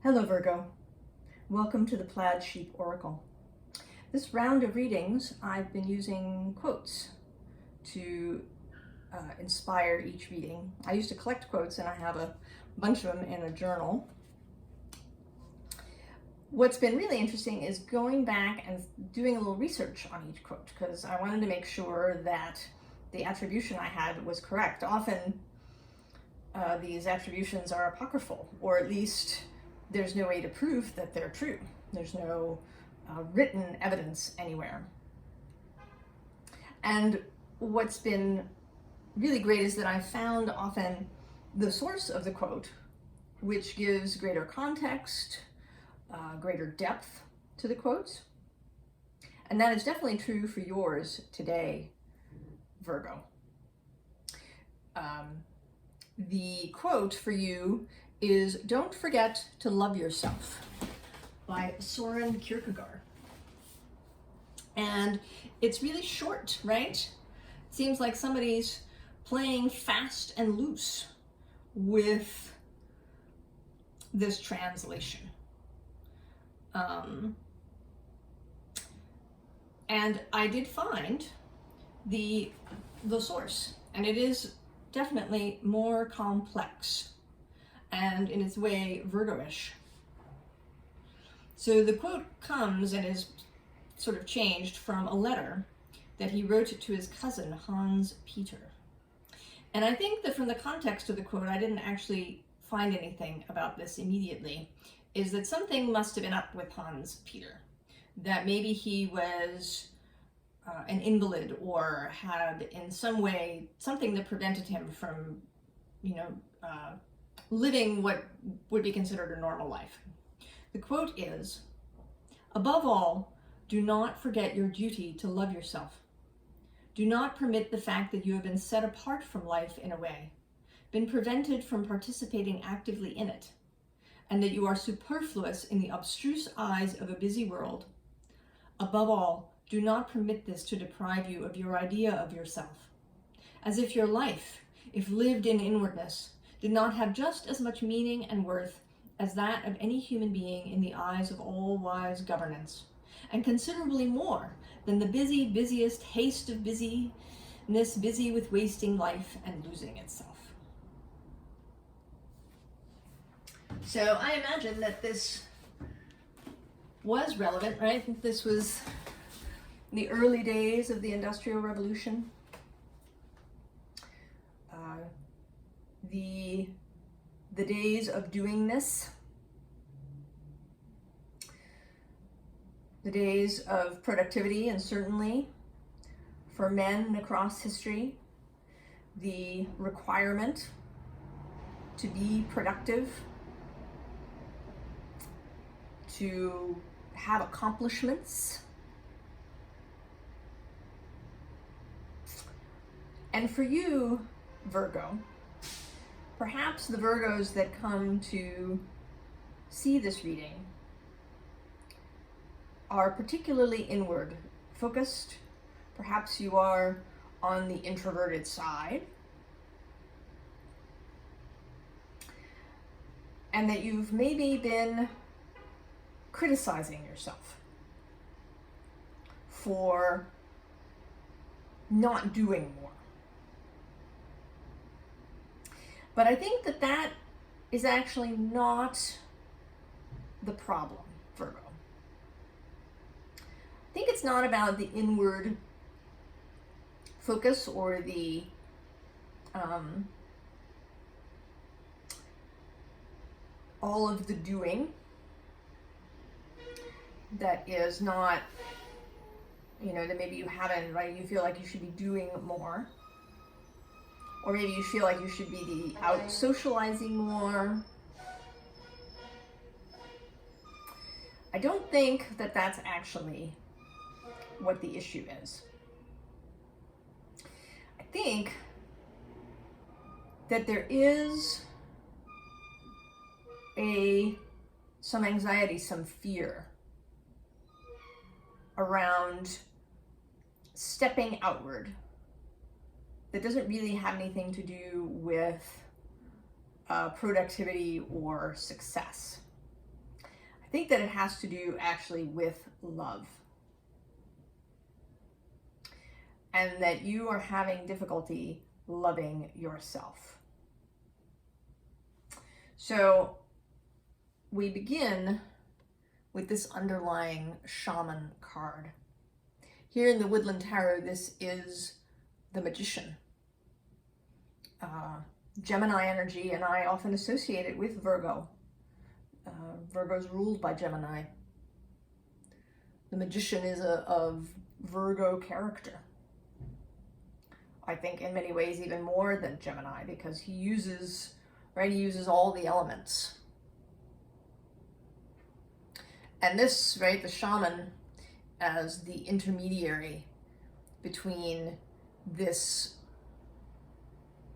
Hello Virgo, welcome to the Plaid Sheep Oracle. This round of readings I've been using quotes to inspire each reading. I used to collect quotes and I have a bunch of them in a journal. What's been really interesting is going back and doing a little research on each quote because I wanted to make sure that the attribution I had was correct. Often these attributions are apocryphal, or at least there's no way to prove that they're true. There's no written evidence anywhere. And what's been really great is that I've found often the source of the quote, which gives greater context, greater depth to the quotes. And that is definitely true for yours today, Virgo. The quote for you is "Don't forget to love yourself" by Sören Kierkegaard. And it's really short, right? It seems like somebody's playing fast and loose with this translation. And I did find the source, and it is definitely more complex and in its way Virgo-ish. So the quote comes and is sort of changed from a letter that he wrote to his cousin Hans Peter. And I think that from the context of the quote, I didn't actually find anything about this immediately, is that something must have been up with Hans Peter, that maybe he was an invalid or had in some way something that prevented him from, living what would be considered a normal life. The quote is, "Above all, do not forget your duty to love yourself. Do not permit the fact that you have been set apart from life in a way, been prevented from participating actively in it, and that you are superfluous in the obtruse eyes of a busy world. Above all, do not permit this to deprive you of your idea of yourself, as if your life, if lived in inwardness, did not have just as much meaning and worth as that of any human being in the eyes of all-wise governance, and considerably more than the busiest haste of busyness, busy with wasting life and losing itself." So I imagine that this was relevant, right? This was the early days of the Industrial Revolution. The days of doingness, the days of productivity, and certainly for men across history, the requirement to be productive, to have accomplishments. And for you, Virgo, perhaps the Virgos that come to see this reading are particularly inward focused. Perhaps you are on the introverted side, and that you've maybe been criticizing yourself for not doing more. But I think that that is actually not the problem, Virgo. I think it's not about the inward focus or the all of the doing that is not, that maybe you haven't, right? You feel like you should be doing more. Or maybe you feel like you should be out socializing more. I don't think that that's actually what the issue is. I think that there is some anxiety, some fear around stepping outward that doesn't really have anything to do with productivity or success. I think that it has to do actually with love. And that you are having difficulty loving yourself. So we begin with this underlying shaman card. Here in the Woodland Tarot, this is the Magician. Gemini energy, and I often associate it with Virgo. Virgo's ruled by Gemini. The Magician is a Virgo character. I think in many ways even more than Gemini, because he uses all the elements. And this, right, the shaman as the intermediary between this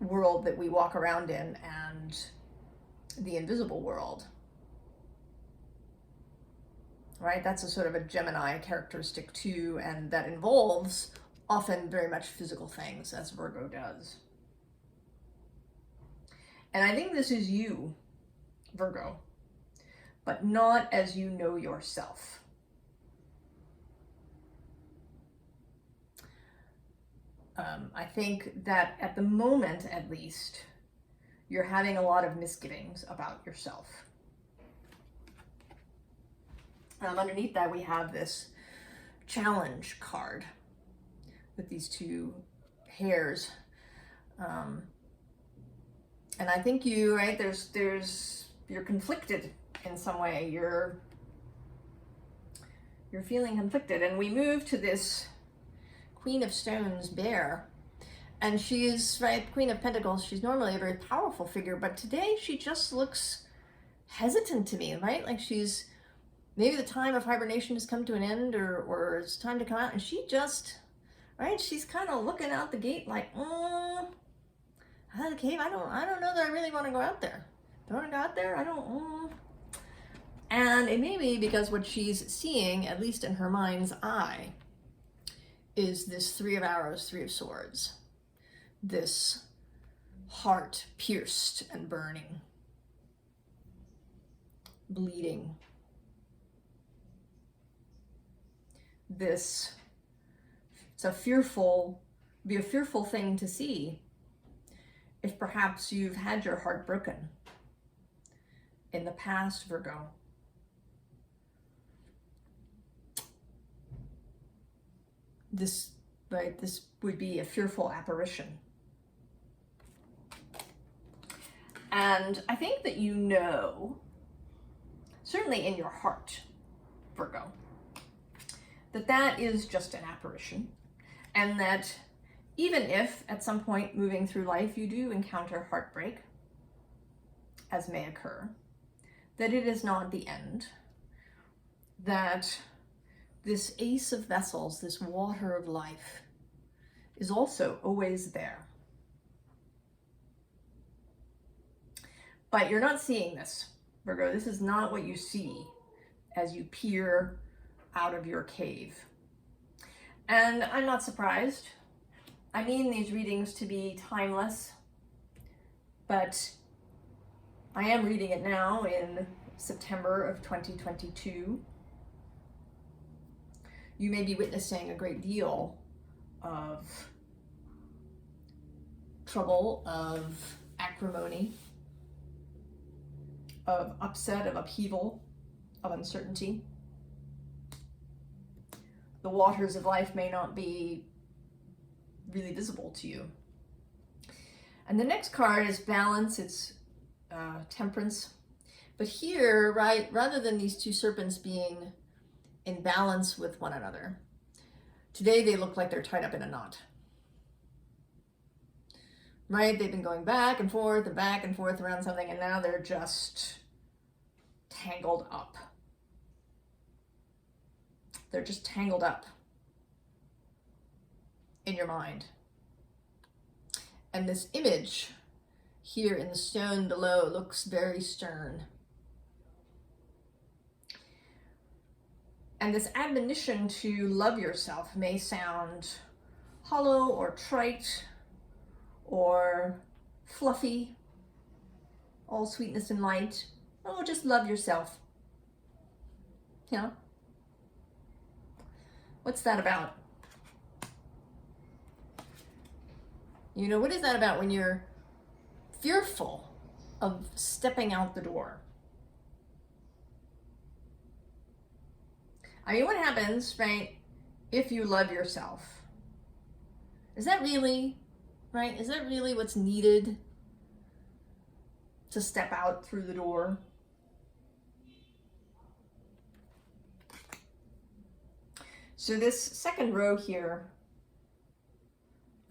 world that we walk around in and the invisible world. Right? That's a sort of a Gemini characteristic too, and that involves often very much physical things, as Virgo does. And I think this is you, Virgo, but not as you know yourself. I think that at the moment, at least, you're having a lot of misgivings about yourself. Underneath that, we have this challenge card with these two hairs. And I think you, right, you're conflicted in some way. You're feeling conflicted. And we move to this Queen of Stones bear. And she is, right, Queen of Pentacles. She's normally a very powerful figure, but today she just looks hesitant to me, right? Like she's, maybe the time of hibernation has come to an end, or it's time to come out, and she just, right, she's kind of looking out the gate like, out of the cave, I don't know that I really want to go out there. Do I want to go out there? I don't, And it may be because what she's seeing, at least in her mind's eye, is this Three of Arrows, Three of Swords. This heart pierced and burning, bleeding. It's a fearful thing to see if perhaps you've had your heart broken in the past, Virgo. This would be a fearful apparition. And I think that you know, certainly in your heart, Virgo, that is just an apparition, and that even if at some point moving through life you do encounter heartbreak, as may occur, that it is not the end, that this Ace of Vessels, this water of life, is also always there. But you're not seeing this, Virgo. This is not what you see as you peer out of your cave. And I'm not surprised. I mean these readings to be timeless, but I am reading it now in September of 2022. You may be witnessing a great deal of trouble, of acrimony, of upset, of upheaval, of uncertainty. The waters of life may not be really visible to you. And the next card is balance, it's temperance. But here, right, rather than these two serpents being in balance with one another, today they look like they're tied up in a knot. Right? They've been going back and forth around something, and now they're just tangled up. They're just tangled up in your mind. And this image here in the stone below looks very stern. And this admonition to love yourself may sound hollow or trite or fluffy, all sweetness and light. Oh, just love yourself. Yeah. What's that about? You know, what is that about when you're fearful of stepping out the door? I mean, what happens, right, if you love yourself? Is that really, right? Is that really what's needed to step out through the door? So this second row here,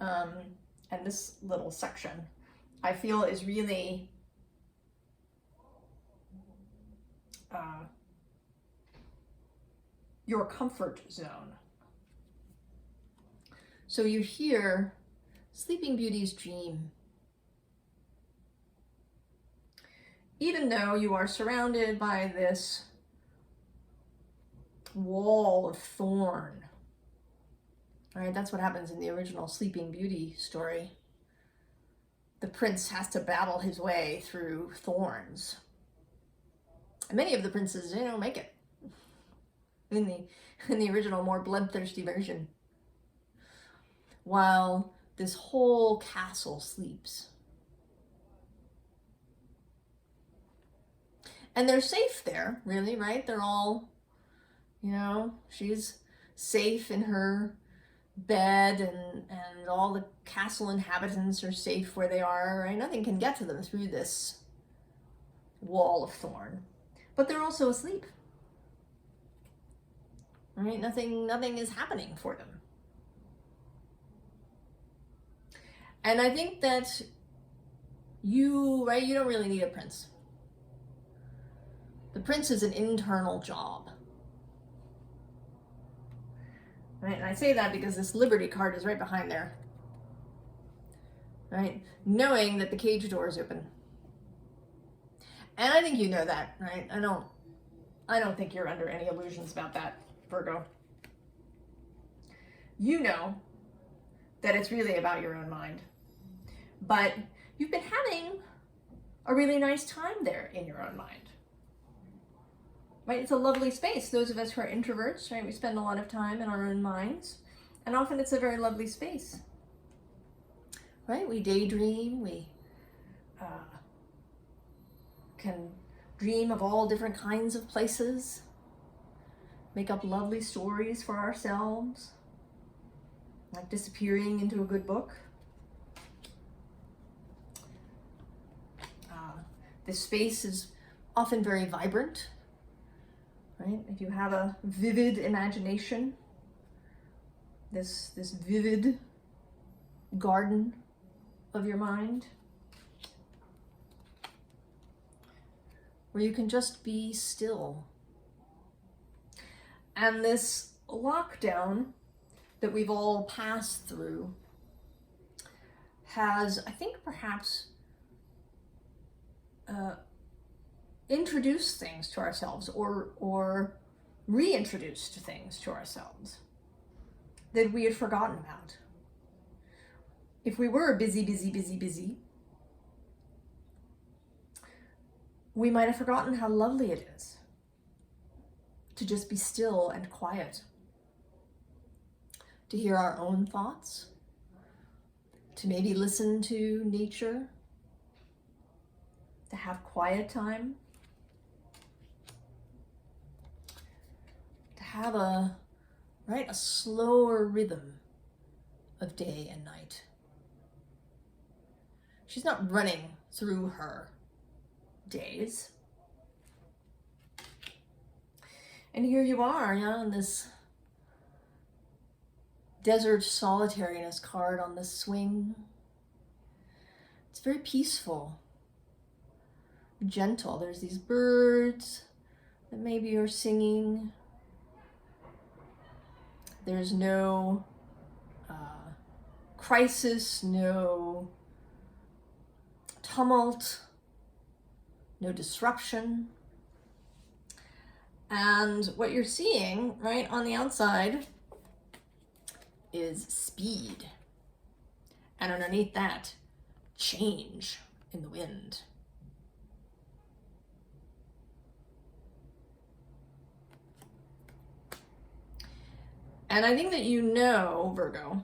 and this little section, I feel is really your comfort zone. So you hear Sleeping Beauty's dream. Even though you are surrounded by this wall of thorn, right? That's what happens in the original Sleeping Beauty story. The prince has to battle his way through thorns. And many of the princes, they don't make it in the original, more bloodthirsty version. While this whole castle sleeps. And they're safe there, really, right? They're all, you know, she's safe in her bed, and all the castle inhabitants are safe where they are, right? Nothing can get to them through this wall of thorn. But they're also asleep. Right? Nothing is happening for them. And I think that you don't really need a prince. The prince is an internal job. Right? And I say that because this Liberty card is right behind there. Right? Knowing that the cage door is open. And I think you know that, right? I don't think you're under any illusions about that, Virgo. You know that it's really about your own mind. But you've been having a really nice time there in your own mind. Right? It's a lovely space. Those of us who are introverts, right, we spend a lot of time in our own minds. And often it's a very lovely space. Right? We daydream, we can dream of all different kinds of places, make up lovely stories for ourselves, like disappearing into a good book. This space is often very vibrant, right? If you have a vivid imagination, this vivid garden of your mind, where you can just be still. And this lockdown that we've all passed through has, I think, perhaps introduced things to ourselves, or reintroduced things to ourselves that we had forgotten about. If we were busy, we might have forgotten how lovely it is to just be still and quiet, to hear our own thoughts, to maybe listen to nature, to have quiet time, to have a slower rhythm of day and night. She's not running through her days. And here you are, in this desert solitariness card on the swing. It's very peaceful, gentle. There's these birds that maybe are singing. There's no crisis, no tumult, no disruption. And what you're seeing right on the outside is speed. And underneath that, change in the wind. And I think that you know, Virgo,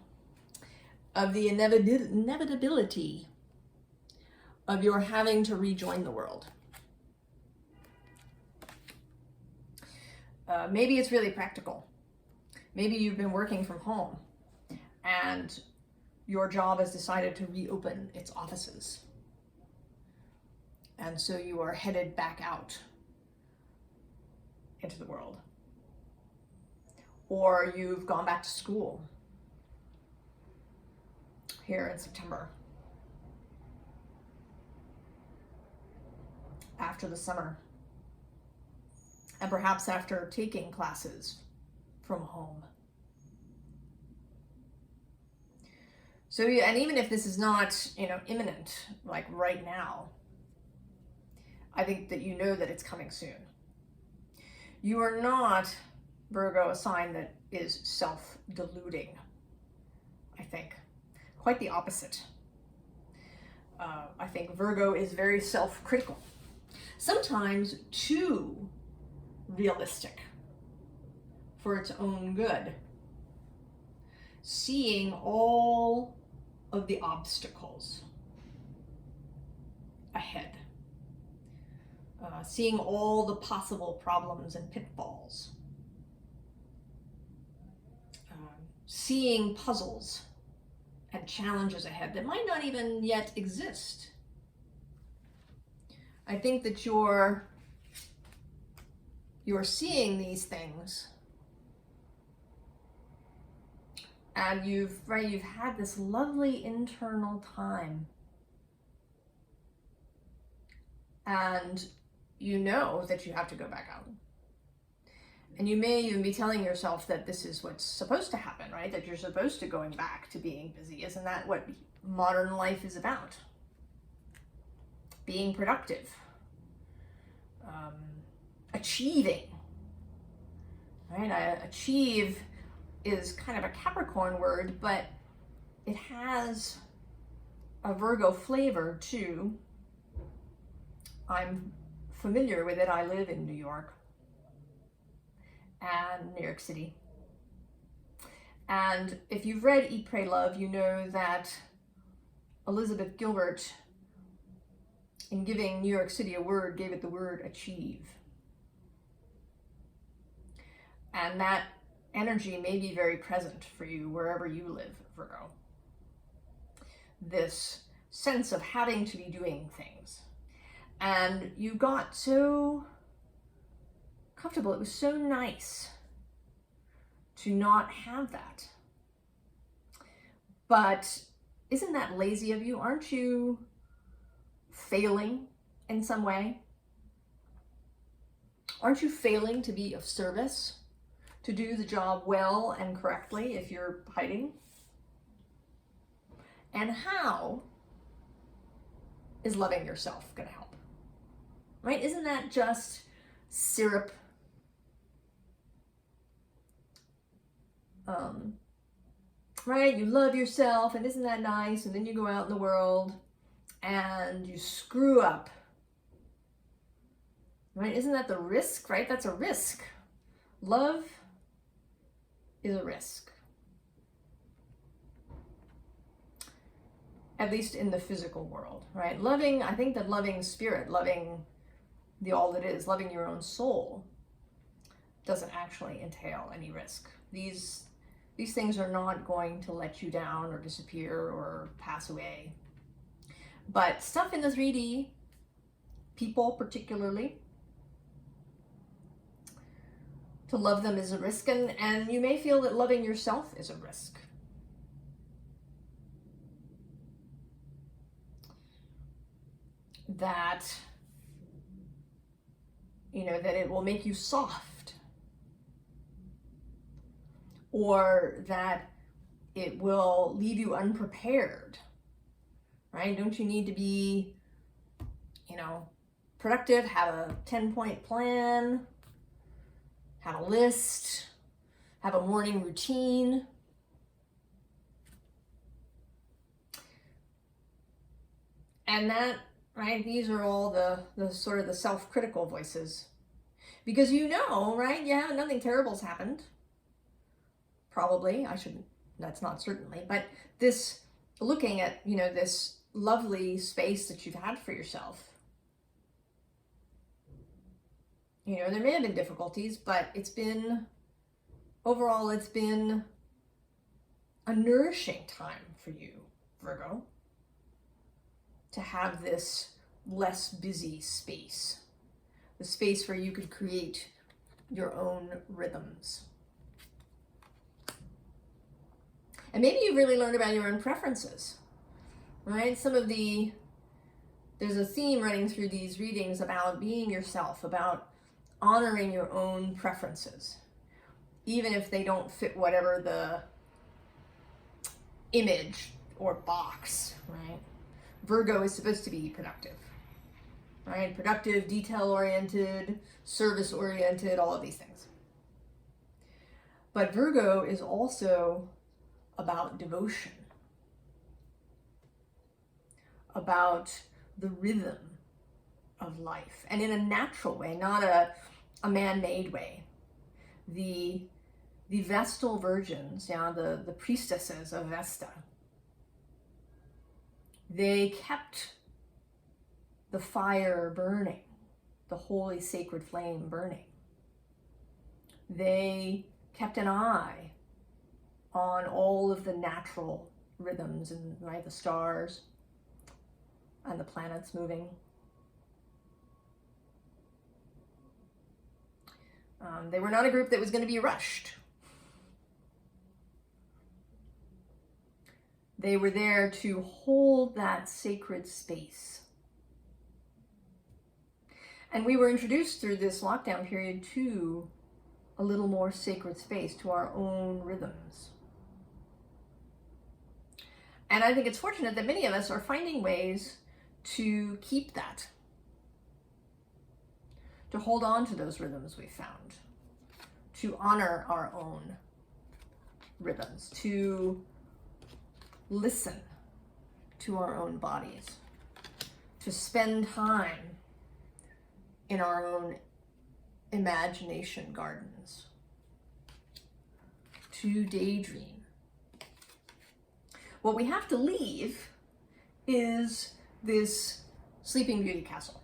of the inevitability of your having to rejoin the world. Maybe it's really practical. Maybe you've been working from home and your job has decided to reopen its offices. And so you are headed back out into the world. Or you've gone back to school here in September after the summer, and perhaps after taking classes from home. So, and even if this is not, imminent, like right now, I think that you know that it's coming soon. You are not, Virgo, a sign that is self-deluding, I think. Quite the opposite. I think Virgo is very self-critical. Sometimes too realistic for its own good. Seeing all of the obstacles ahead. Seeing all the possible problems and pitfalls. Seeing puzzles and challenges ahead that might not even yet exist. I think that you're seeing these things, and you've had this lovely internal time, and you know that you have to go back out. And you may even be telling yourself that this is what's supposed to happen, right? That you're supposed to going back to being busy. Isn't that what modern life is about? Being productive. Achieving. Right? Achieve is kind of a Capricorn word, but it has a Virgo flavor too. I'm familiar with it. I live in New York. And New York City. And if you've read Eat, Pray, Love, you know that Elizabeth Gilbert, in giving New York City a word, gave it the word achieve. And that energy may be very present for you wherever you live, Virgo. This sense of having to be doing things. And you got so comfortable. It was so nice to not have that. But isn't that lazy of you? Aren't you failing in some way? Aren't you failing to be of service? To do the job well and correctly if you're hiding? And how is loving yourself going to help? Right? Isn't that just syrup? Right? You love yourself, and isn't that nice? And then you go out in the world and you screw up. Right? Isn't that the risk? Right? That's a risk. Love is a risk. At least in the physical world, right? Loving, I think that loving spirit, loving the all that is, loving your own soul doesn't actually entail any risk. These things are not going to let you down or disappear or pass away. But stuff in the 3D, people particularly, to love them is a risk, and you may feel that loving yourself is a risk. That, that it will make you soft. Or that it will leave you unprepared, right? Don't you need to be, productive, have a 10-point plan, have a list, have a morning routine? And that, right, these are all the sort of the self-critical voices. Because right, yeah, nothing terrible's happened. probably, that's not certainly, but this looking at, this lovely space that you've had for yourself. There may have been difficulties, but overall, it's been a nourishing time for you, Virgo, to have this less busy space, the space where you could create your own rhythms. And maybe you've really learned about your own preferences, right? There's a theme running through these readings about being yourself, about honoring your own preferences, even if they don't fit whatever the image or box, right? Virgo is supposed to be productive, right? Productive, detail-oriented, service-oriented, all of these things. But Virgo is also about devotion, about the rhythm of life, and in a natural way, not a man-made way. The Vestal virgins, the priestesses of Vesta, they kept the fire burning, the holy sacred flame burning. They kept an eye on all of the natural rhythms and the stars and the planets moving. They were not a group that was going to be rushed. They were there to hold that sacred space. And we were introduced through this lockdown period to a little more sacred space, to our own rhythms. And I think it's fortunate that many of us are finding ways to keep that, to hold on to those rhythms we found, to honor our own rhythms, to listen to our own bodies, to spend time in our own imagination gardens, to daydream. What we have to leave is this Sleeping Beauty castle,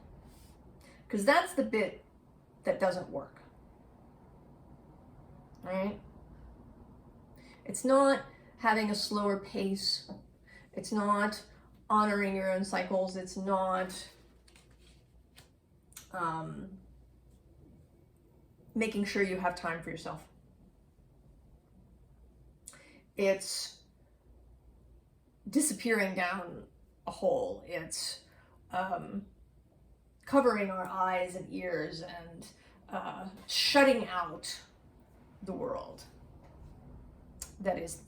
because that's the bit that doesn't work, right? It's not having a slower pace. It's not honoring your own cycles. It's not making sure you have time for yourself. It's disappearing down a hole. It's covering our eyes and ears and shutting out the world that is,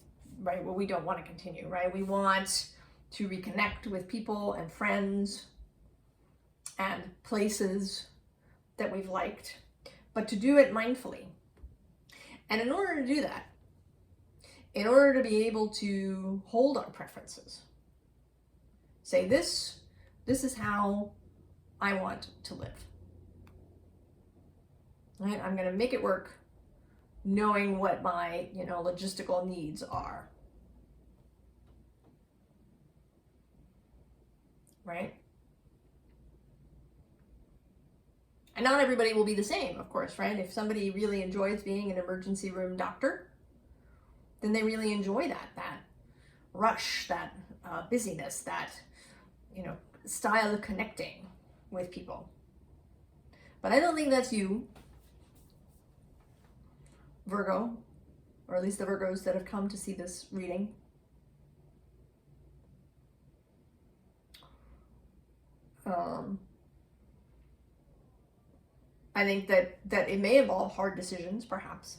right, what we don't want to continue, right? We want to reconnect with people and friends and places that we've liked, but to do it mindfully. And in order to do that, in order to be able to hold our preferences, say this is how I want to live. Right? I'm going to make it work knowing what my, logistical needs are. Right? And not everybody will be the same, of course, right? If somebody really enjoys being an emergency room doctor, then they really enjoy that rush, that busyness, that, style of connecting with people. But I don't think that's you, Virgo, or at least the Virgos that have come to see this reading. I think that it may involve hard decisions, perhaps.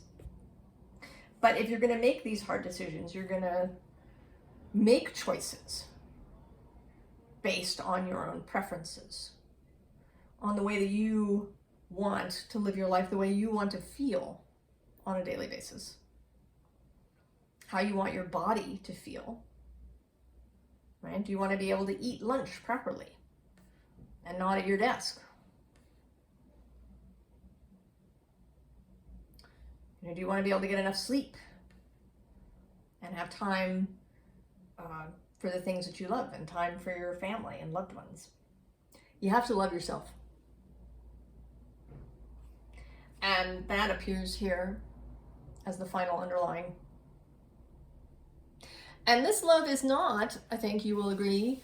But if you're going to make these hard decisions, you're going to make choices based on your own preferences, on the way that you want to live your life, the way you want to feel on a daily basis, how you want your body to feel, right? Do you want to be able to eat lunch properly and not at your desk? Do you want to be able to get enough sleep and have time for the things that you love and time for your family and loved ones. You have to love yourself. And that appears here as the final underlying. And this love is not, I think you will agree,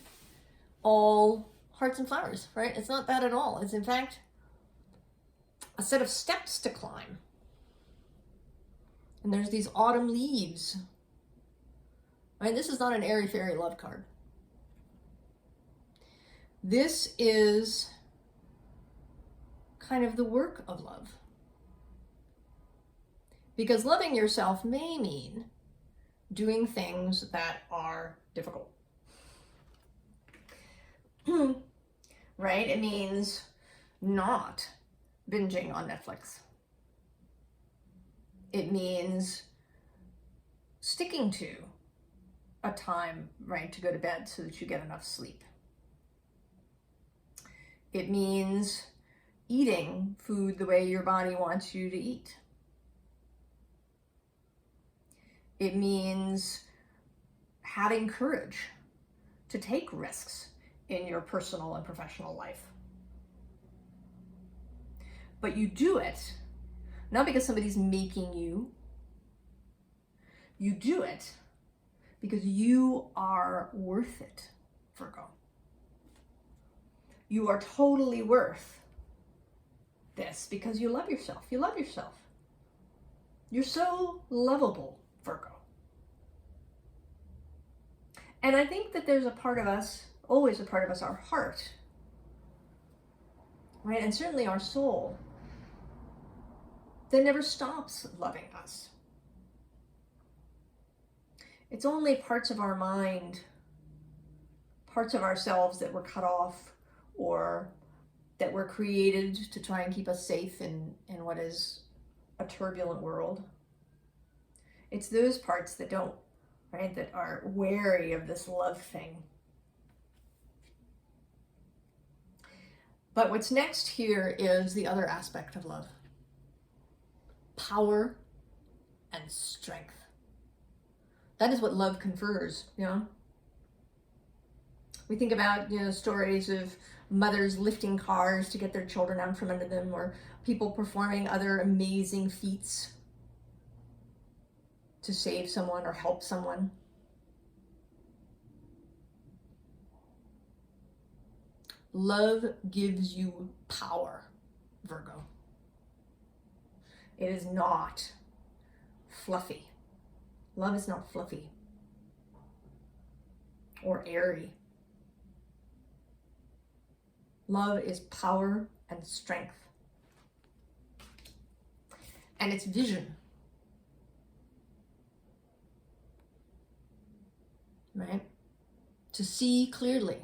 all hearts and flowers, right? It's not that at all. It's in fact a set of steps to climb. And there's these autumn leaves. Right? This is not an airy-fairy love card. This is kind of the work of love. Because loving yourself may mean doing things that are difficult. Right? It means not binging on Netflix. It means sticking to a time, right, to go to bed so that you get enough sleep. It means eating food the way your body wants you to eat. It means having courage to take risks in your personal and professional life. But you do it not because somebody's making you. You do it because you are worth it, Virgo. You are totally worth this because you love yourself. You love yourself. You're so lovable, Virgo. And I think that there's a part of us, always a part of us, our heart, right? And certainly our soul, that never stops loving us. It's only parts of our mind, parts of ourselves that were cut off or that were created to try and keep us safe in what is a turbulent world. It's those parts that don't, right, that are wary of this love thing. But what's next here is the other aspect of love. Power and strength. That is what love confers, you know? We think about, you know, stories of mothers lifting cars to get their children out from under them, or people performing other amazing feats to save someone or help someone. Love gives you power, Virgo. It is not fluffy. Love is not fluffy or airy. Love is power and strength. And it's vision. Right? To see clearly.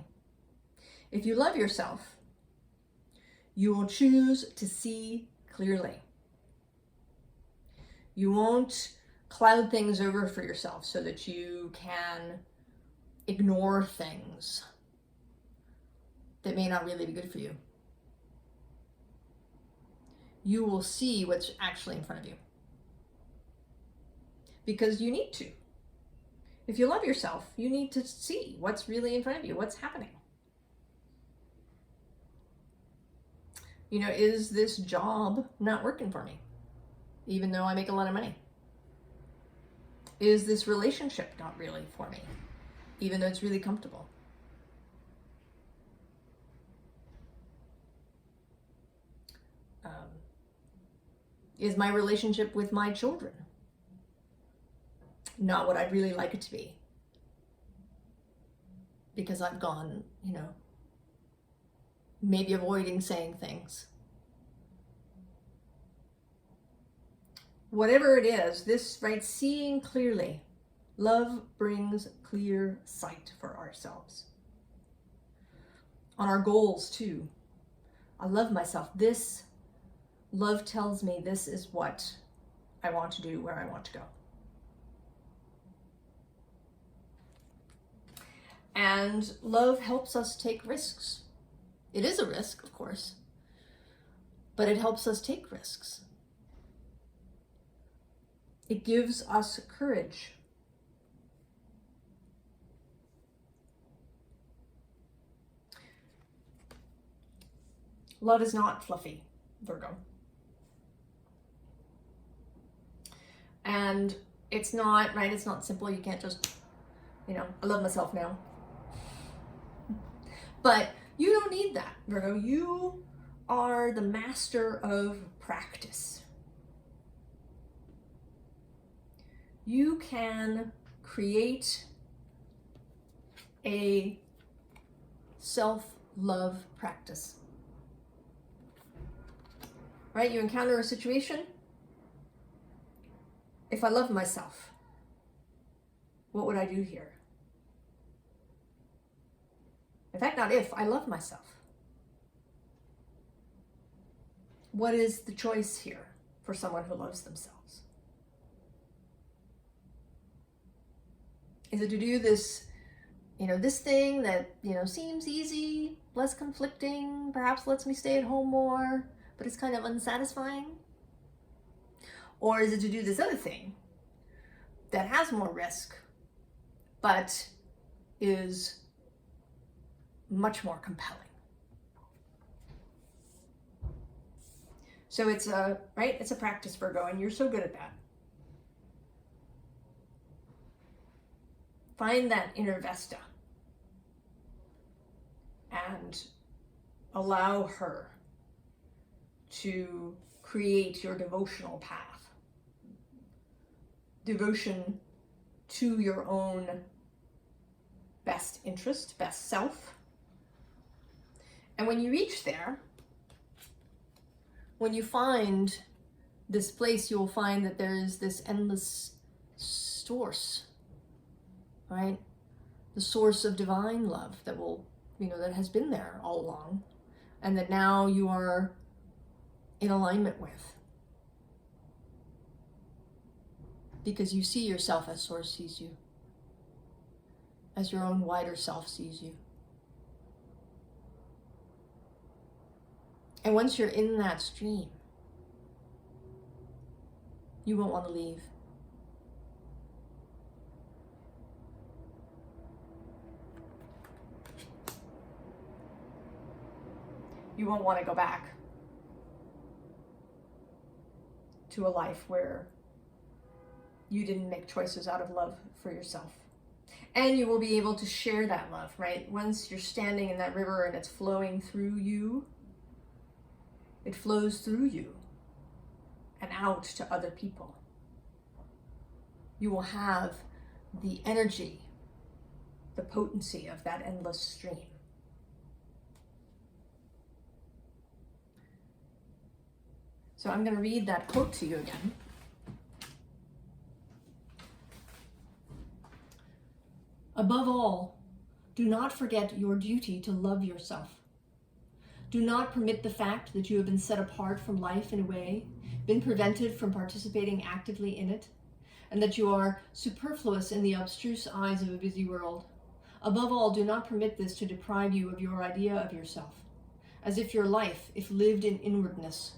If you love yourself, you will choose to see clearly. You won't cloud things over for yourself so that you can ignore things that may not really be good for you. You will see what's actually in front of you. Because you need to. If you love yourself, you need to see what's really in front of you, what's happening. You know, is this job not working for me, even though I make a lot of money? Is this relationship not really for me, even though it's really comfortable? Is my relationship with my children not what I'd really like it to be? Because I've gone, you know, maybe avoiding saying things. Whatever it is, this, right, seeing clearly. Love brings clear sight for ourselves. On our goals too. I love myself. This love tells me this is what I want to do, where I want to go. And love helps us take risks. It is a risk, of course, but it helps us take risks. It gives us courage. Love is not fluffy, Virgo. And it's not, right, it's not simple. You can't just, I love myself now. But you don't need that, Virgo. You are the master of practice. You can create a self-love practice. Right? You encounter a situation. If I love myself, what would I do here? In fact, not if, I love myself. What is the choice here for someone who loves themselves? Is it to do this, this thing that, seems easy, less conflicting, perhaps lets me stay at home more, but it's kind of unsatisfying? Or is it to do this other thing that has more risk, but is much more compelling? So it's a practice, Virgo, and you're so good at that. Find that inner Vesta and allow her to create your devotional path. Devotion to your own best interest, best self. And when you reach there, when you find this place, you will find that there is this endless source, right? The source of divine love that will, that has been there all along, and that now you are in alignment with. Because you see yourself as Source sees you, as your own wider self sees you. And once you're in that stream, you won't want to leave. You won't want to go back to a life where you didn't make choices out of love for yourself. And you will be able to share that love, right? Once you're standing in that river and it's flowing through you, it flows through you and out to other people. You will have the energy, the potency of that endless stream. So I'm going to read that quote to you again. Above all, do not forget your duty to love yourself. Do not permit the fact that you have been set apart from life in a way, been prevented from participating actively in it, and that you are superfluous in the obtruse eyes of a busy world. Above all, do not permit this to deprive you of your idea of yourself, as if your life, if lived in inwardness,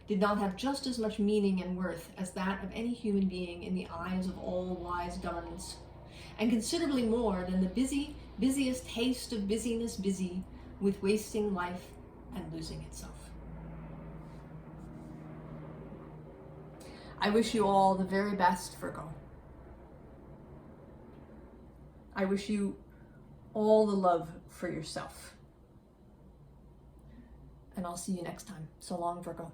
did not have just as much meaning and worth as that of any human being in the eyes of all wise governments, and considerably more than the busiest haste of busyness busy with wasting life and losing itself. I wish you all the very best, Virgo. I wish you all the love for yourself. And I'll see you next time. So long, Virgo.